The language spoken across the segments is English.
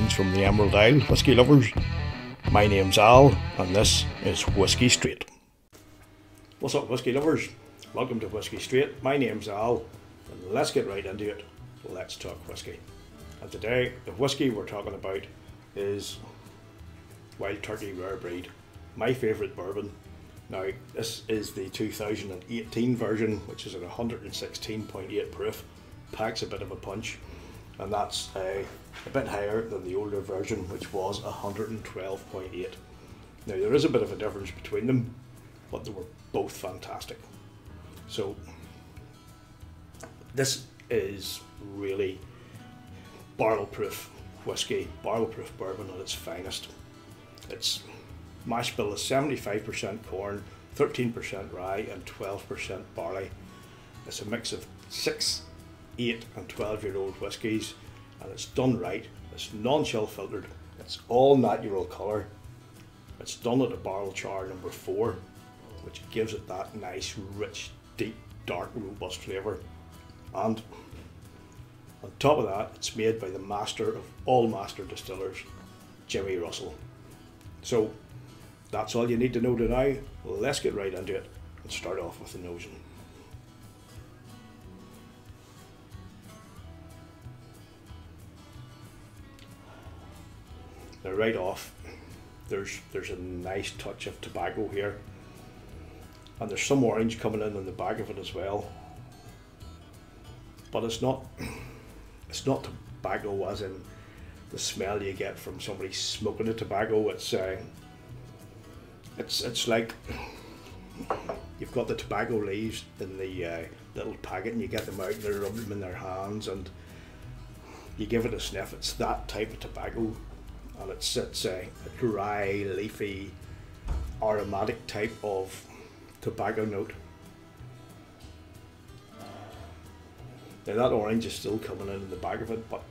Greetings from the Emerald Isle, whisky lovers. My name's Al, and this is Whisky Straight. What's up, whisky lovers? Welcome to Whisky Straight. My name's Al, and let's get right into it. Let's talk whisky. And today, the whisky we're talking about is Wild Turkey Rare Breed, my favourite bourbon. Now, this is the 2018 version, which is at 116.8 proof. Packs a bit of a punch, and that's a bit higher than the older version, which was 112.8. Now, there is a bit of a difference between them, but they were both fantastic. So this is really barrel proof whiskey, barrel proof bourbon at its finest. Its mash bill is 75% corn, 13% rye and 12% barley. It's a mix of 6, 8 and 12-year-old whiskies, and it's done right. It's non-chill filtered, it's all natural colour. It's done at a barrel char number 4, which gives it that nice, rich, deep, dark, robust flavour. And on top of that, it's made by the master of all master distillers, Jimmy Russell. So that's all you need to know tonight. Let's get right into it and start off with the nosing. Now, right off, there's a nice touch of tobacco here, and there's some orange coming in on the back of it as well. But it's not tobacco as in the smell you get from somebody smoking a tobacco. It's like you've got the tobacco leaves in the little packet, and you get them out and they rub them in their hands, and you give it a sniff. It's that type of tobacco, and it's a dry, leafy, aromatic type of tobacco note. Now, that orange is still coming in the back of it, but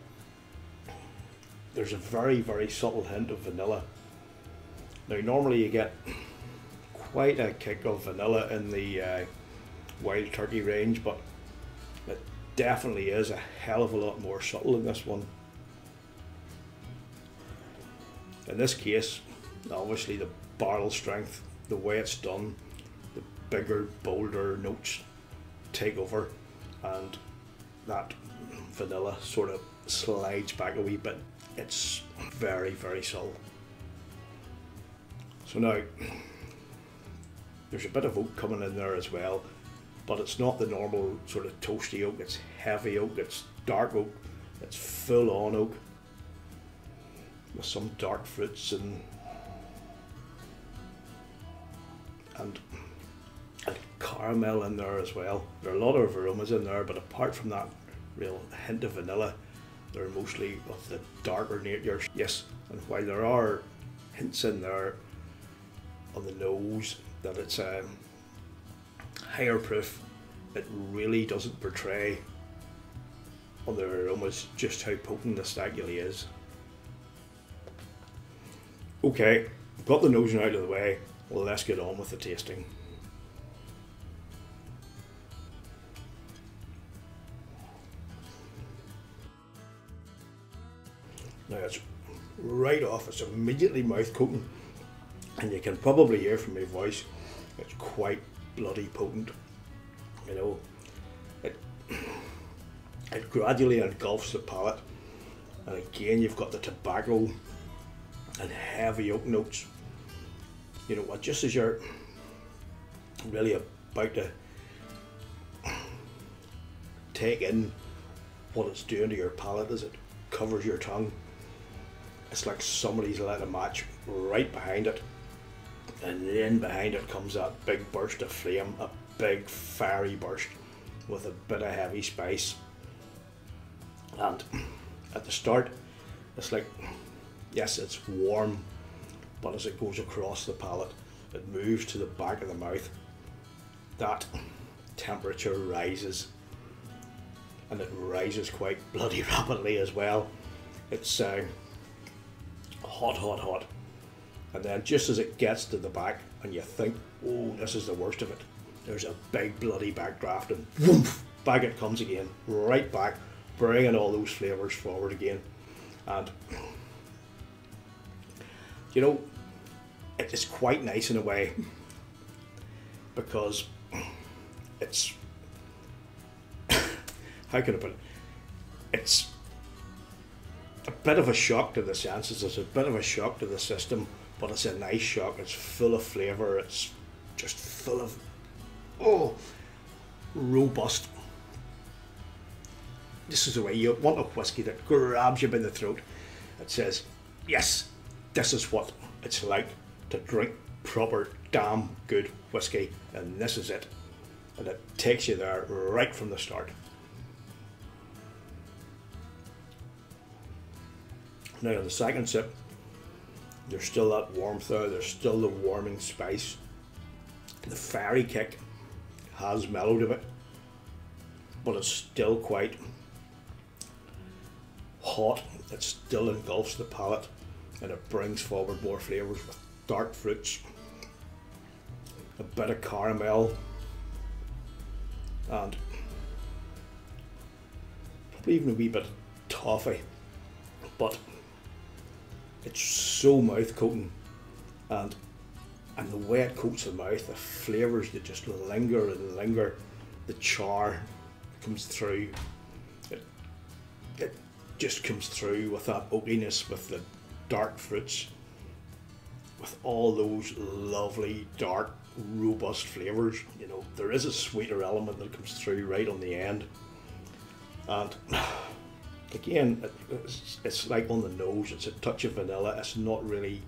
there's a very, very subtle hint of vanilla. Now, normally you get quite a kick of vanilla in the Wild Turkey range, but it definitely is a hell of a lot more subtle in this one. In this case, obviously the barrel strength, the way it's done, the bigger, bolder notes take over, and that vanilla sort of slides back a wee bit. It's very, very subtle. So now, there's a bit of oak coming in there as well, but it's not the normal sort of toasty oak. It's heavy oak, it's dark oak, it's full on oak, with some dark fruits and caramel in there as well. There are a lot of aromas in there, but apart from that real hint of vanilla, they're mostly of the darker nature. Yes, and while there are hints in there on the nose that it's higher proof, it really doesn't portray on the aromas just how potent this actually is. Okay, got the nosing out of the way, well, let's get on with the tasting. Now, it's right off, it's immediately mouth coating, and you can probably hear from my voice, it's quite bloody potent. You know, it gradually engulfs the palate, and again you've got the tobacco and heavy oak notes. You know what, just as you're really about to take in what it's doing to your palate as it covers your tongue, it's like somebody's lit a match right behind it, and then behind it comes that big burst of flame, a big fiery burst with a bit of heavy spice. And at the start, it's like, yes, it's warm, but as it goes across the palate, it moves to the back of the mouth. That temperature rises, and it rises quite bloody rapidly as well. It's hot, hot, hot. And then just as it gets to the back and you think, oh, this is the worst of it, there's a big bloody backdraft, and whoomph, back it comes again, right back, bringing all those flavours forward again. And you know, it's quite nice in a way, because it's, how can I put it, it's a bit of a shock to the senses, it's a bit of a shock to the system, but it's a nice shock. It's full of flavour, it's just full of, oh, robust. This is the way you want a whiskey that grabs you by the throat. It says, yes, this is what it's like to drink proper damn good whiskey, and this is it. And it takes you there right from the start. Now on the second sip, there's still that warmth there, there's still the warming spice. The fiery kick has mellowed a bit, but it's still quite hot. It still engulfs the palate, and it brings forward more flavours with dark fruits, a bit of caramel, and probably even a wee bit of toffee. But it's so mouth coating, and the way it coats the mouth, the flavours that just linger and linger, the char comes through, it just comes through with that oakiness, with the dark fruits, with all those lovely dark robust flavours. You know, there is a sweeter element that comes through right on the end, and again, it's like on the nose, it's a touch of vanilla. It's not really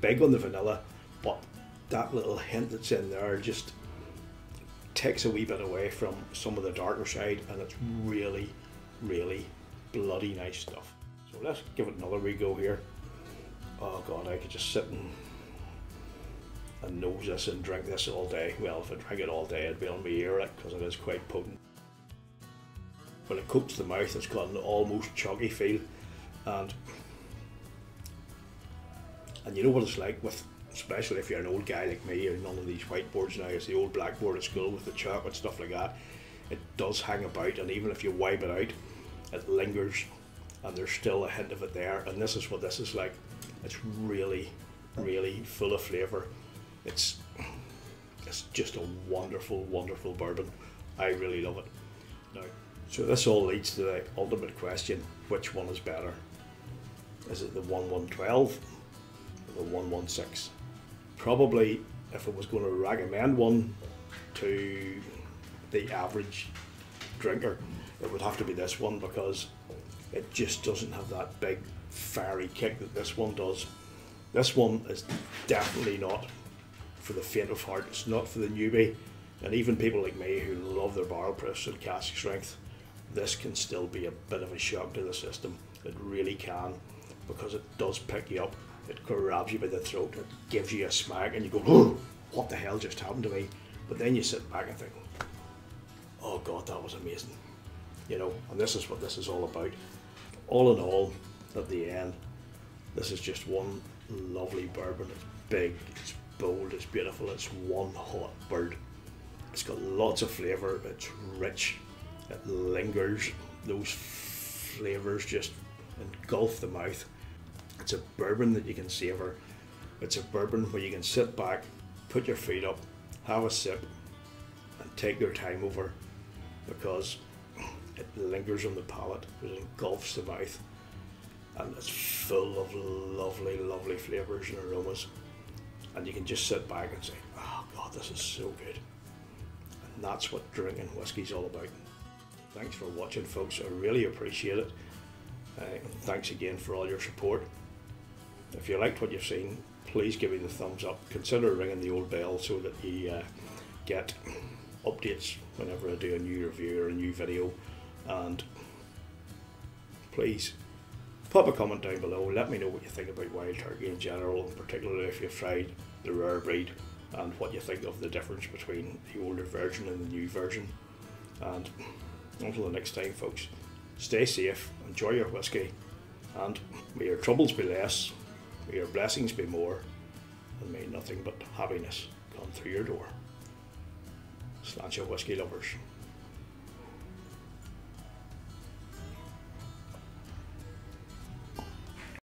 big on the vanilla, but that little hint that's in there just takes a wee bit away from some of the darker side, and it's really, really bloody nice stuff. So let's give it another wee go here. Oh God, I could just sit and nose this and drink this all day. Well, if I drank it all day, I'd be on my ear, because it is quite potent. When it coats the mouth, it's got an almost chuggy feel, and you know what it's like with, especially if you're an old guy like me, or none of these whiteboards now, it's the old blackboard at school with the chalk and stuff like that. It does hang about, and even if you wipe it out, it lingers, and there's still a hint of it there. And this is what this is like. It's really, really full of flavour. It's just a wonderful, wonderful bourbon. I really love it. Now, so this all leads to the ultimate question: which one is better? Is it the 1112 or the 116? Probably, if I was going to recommend one to the average drinker, it would have to be this one, because it just doesn't have that big fiery kick that this one does. This one is definitely not for the faint of heart. It's not for the newbie, and even people like me who love their barrel proofs and cask strength, this can still be a bit of a shock to the system. It really can, because it does pick you up. It grabs you by the throat, it gives you a smack, and you go, oh, what the hell just happened to me? But then you sit back and think, oh God, that was amazing. You know, and this is what this is all about. All in all, at the end, this is just one lovely bourbon. It's big, it's bold, it's beautiful, it's one hot bird. It's got lots of flavour, it's rich, it lingers, those flavours just engulf the mouth. It's a bourbon that you can savour. It's a bourbon where you can sit back, put your feet up, have a sip, and take your time over, because it lingers on the palate, it engulfs the mouth, and it's full of lovely, lovely flavours and aromas. And you can just sit back and say, oh God, this is so good. And that's what drinking whiskey's all about. Thanks for watching, folks. I really appreciate it. Thanks again for all your support. If you liked what you've seen, please give me the thumbs up. Consider ringing the old bell so that you get updates whenever I do a new review or a new video. And please pop a comment down below. Let me know what you think about Wild Turkey in general, and particularly if you've tried the rare breed, and what you think of the difference between the older version and the new version. And until the next time, folks, stay safe, enjoy your whiskey, and may your troubles be less, may your blessings be more, and may nothing but happiness come through your door. Sláinte whiskey lovers.